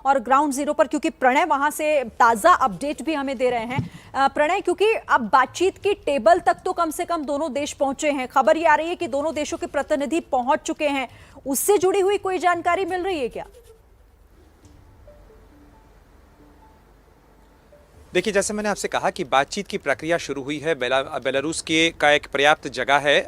और ground zero पर, क्योंकि प्रणय वहां से ताजा अपडेट भी हमें दे रहे हैं। प्रणय, क्योंकि अब बातचीत की टेबल तक तो कम से कम दोनों देश पहुंचे हैं, खबर ये आ रही है कि दोनों देशों के प्रतिनिधि पहुंच चुके हैं, उससे जुड़ी हुई कोई जानकारी मिल रही है क्या? देखिए, जैसे मैंने आपसे कहा कि बातचीत की प्रक्रिया शुरू हुई है। बेलारूस का एक पर्याप्त जगह है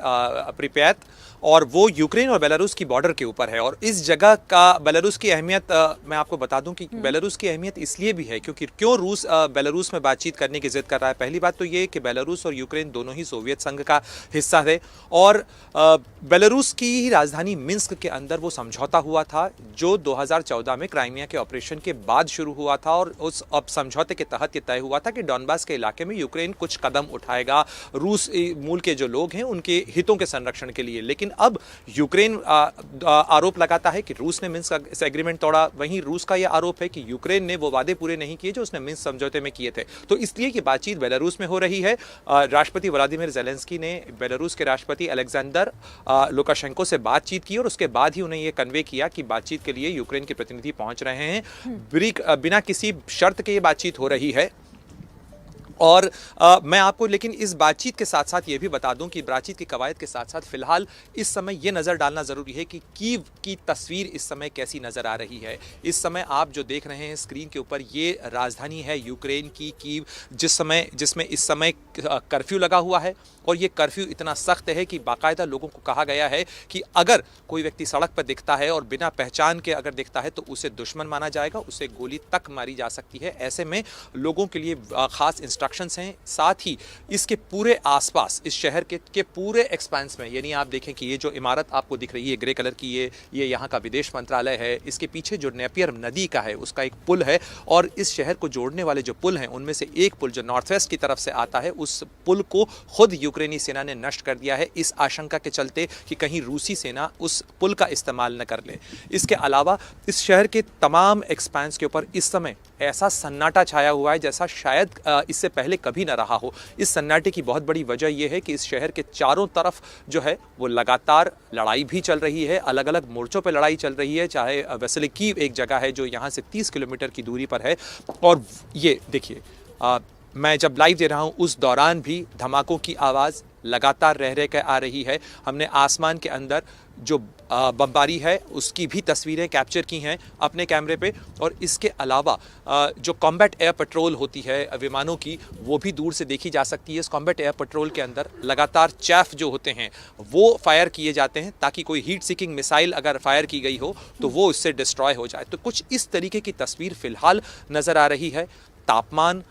प्रिप्यात, और वो यूक्रेन और बेलारूस की बॉर्डर के ऊपर है। और इस जगह का बेलारूस की अहमियत मैं आपको बता दूं कि बेलारूस की अहमियत इसलिए भी है क्योंकि क्यों रूस बेलारूस में बातचीत करने की जिद कर रहा है। पहली बात तो ये कि बेलारूस और यूक्रेन दोनों ही सोवियत संघ का हिस्सा थे, और बेलारूस की ही राजधानी मिन्स्क के अंदर वो समझौता हुआ था जो 2014 में क्राइमिया के ऑपरेशन के बाद शुरू हुआ था। और उस समझौते के तहत तय हुआ था कि डॉनबास के इलाके में यूक्रेन कुछ कदम उठाएगा रूस मूल के जो लोग हैं उनके हितों के संरक्षण के लिए। लेकिन अब यूक्रेन आरोप लगाता है कि रूस ने मिन्स्क एग्रीमेंट तोड़ा। वहीं रूस का यह आरोप है कि यूक्रेन ने वो वादे पूरे नहीं किए जो उसने मिन्स्क समझौते में किए थे। तो इसलिए ये बातचीत बेलारूस में हो रही है। राष्ट्रपति व्लादिमीर ज़ेलेंस्की ने बेलारूस के राष्ट्रपति अलेक्जेंडर लुकाशेंको से बातचीत की और उसके बाद ही उन्हें यह कन्वे किया कि बातचीत के लिए यूक्रेन के प्रतिनिधि पहुंच रहे हैं। बिना किसी शर्त के ये बातचीत हो रही है। और मैं आपको लेकिन इस बातचीत के साथ साथ ये भी बता दूं कि बातचीत की कवायद के साथ साथ फिलहाल इस समय ये नज़र डालना ज़रूरी है कि कीव की तस्वीर इस समय कैसी नज़र आ रही है। इस समय आप जो देख रहे हैं स्क्रीन के ऊपर, ये राजधानी है यूक्रेन की कीव, जिसमें इस समय कर्फ्यू लगा हुआ है। और ये कर्फ्यू इतना सख्त है कि बाकायदा लोगों को कहा गया है कि अगर कोई व्यक्ति सड़क पर दिखता है और बिना पहचान के अगर दिखता है तो उसे दुश्मन माना जाएगा, उसे गोली तक मारी जा सकती है। ऐसे में लोगों के लिए खास इंस्ट्रक्शंस हैं। साथ ही इसके पूरे आसपास इस शहर के पूरे एक्सपेंस में, यानी आप देखें कि ये जो इमारत आपको दिख रही है ग्रे कलर की, ये यहाँ का विदेश मंत्रालय है। इसके पीछे जो नेपियर नदी का है उसका एक पुल है, और इस शहर को जोड़ने वाले जो पुल हैं उनमें से एक पुल जो नॉर्थ वेस्ट की तरफ से आता है, उस पुल को खुद यूक्रेनी सेना ने नष्ट कर दिया है, इस आशंका के चलते कि कहीं रूसी सेना उस पुल का इस्तेमाल न कर ले। इसके अलावा इस शहर के तमाम एक्सपेंस के ऊपर इस समय ऐसा सन्नाटा छाया हुआ है जैसा शायद इससे पहले कभी न रहा हो। इस सन्नाटे की बहुत बड़ी वजह यह है कि इस शहर के चारों तरफ जो है वो लगातार लड़ाई भी चल रही है, अलग अलग मोर्चों पर लड़ाई चल रही है। चाहे वेसेलिकीव एक जगह है जो यहाँ से 30 किलोमीटर की दूरी पर है, और ये देखिए मैं जब लाइव दे रहा हूँ उस दौरान भी धमाकों की आवाज़ लगातार रह कर आ रही है। हमने आसमान के अंदर जो बमबारी है उसकी भी तस्वीरें कैप्चर की हैं अपने कैमरे पे, और इसके अलावा जो कॉम्बैट एयर पेट्रोल होती है विमानों की, वो भी दूर से देखी जा सकती है। इस कॉम्बैट एयर पेट्रोल के अंदर लगातार चैफ जो होते हैं वो फायर किए जाते हैं ताकि कोई हीट सीकिंग मिसाइल अगर फायर की गई हो तो वो इससे डिस्ट्रॉय हो जाए। तो कुछ इस तरीके की तस्वीर फिलहाल नज़र आ रही है। तापमान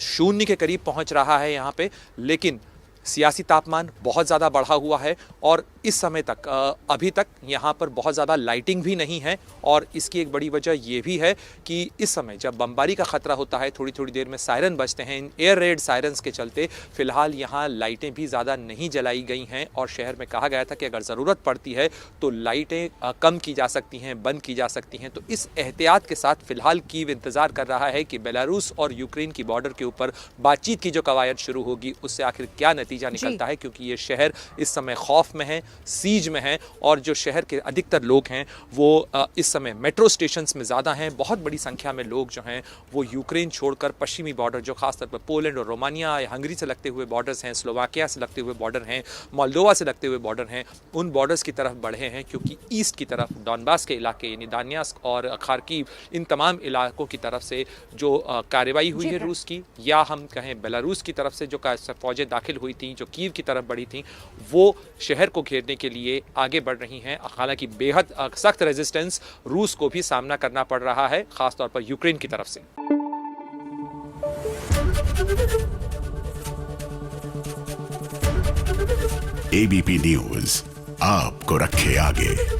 शून्य के करीब पहुंच रहा है यहाँ पे, लेकिन सियासी तापमान बहुत ज़्यादा बढ़ा हुआ है, और इस समय तक अभी तक यहाँ पर बहुत ज़्यादा लाइटिंग भी नहीं है। और इसकी एक बड़ी वजह ये भी है कि इस समय जब बमबारी का ख़तरा होता है थोड़ी थोड़ी देर में सायरन बजते हैं। इन एयर रेड सायरन्स के चलते फ़िलहाल यहाँ लाइटें भी ज़्यादा नहीं जलाई गई हैं, और शहर में कहा गया था कि अगर ज़रूरत पड़ती है तो लाइटें कम की जा सकती हैं, बंद की जा सकती हैं। तो इस एहतियात के साथ फ़िलहाल कीव इंतज़ार कर रहा है कि बेलारूस और यूक्रेन की बॉर्डर के ऊपर बातचीत की जो कवायद शुरू होगी उससे आखिर क्या नतीजा निकलता है, क्योंकि ये शहर इस समय खौफ में है, सीज में है, और जो शहर के अधिकतर लोग हैं वो इस समय मेट्रो स्टेशंस में ज़्यादा हैं। बहुत बड़ी संख्या में लोग जो हैं वो यूक्रेन छोड़कर पश्चिमी बॉर्डर जो खासतौर पर पोलैंड और रोमानिया, हंगरी से लगते हुए बॉर्डर्स हैं, स्लोवाकिया से लगते हुए बॉर्डर हैं, मोल्डोवा से लगते हुए बॉर्डर हैं, उन बॉर्डर्स की तरफ बढ़े हैं। क्योंकि ईस्ट की तरफ डॉनबास के इलाके यानी दानियास्क और खार्किव, इन तमाम इलाकों की तरफ से जो कार्रवाई हुई है रूस की, या हम कहें बेलारूस की तरफ से जो फौजें दाखिल हुई थी, जो कीव की तरफ बढ़ी थी, वो शहर को घेरने के लिए आगे बढ़ रही हैं। हालांकि बेहद सख्त रेजिस्टेंस रूस को भी सामना करना पड़ रहा है, खासतौर पर यूक्रेन की तरफ से। एबीपी न्यूज आपको रखे आगे।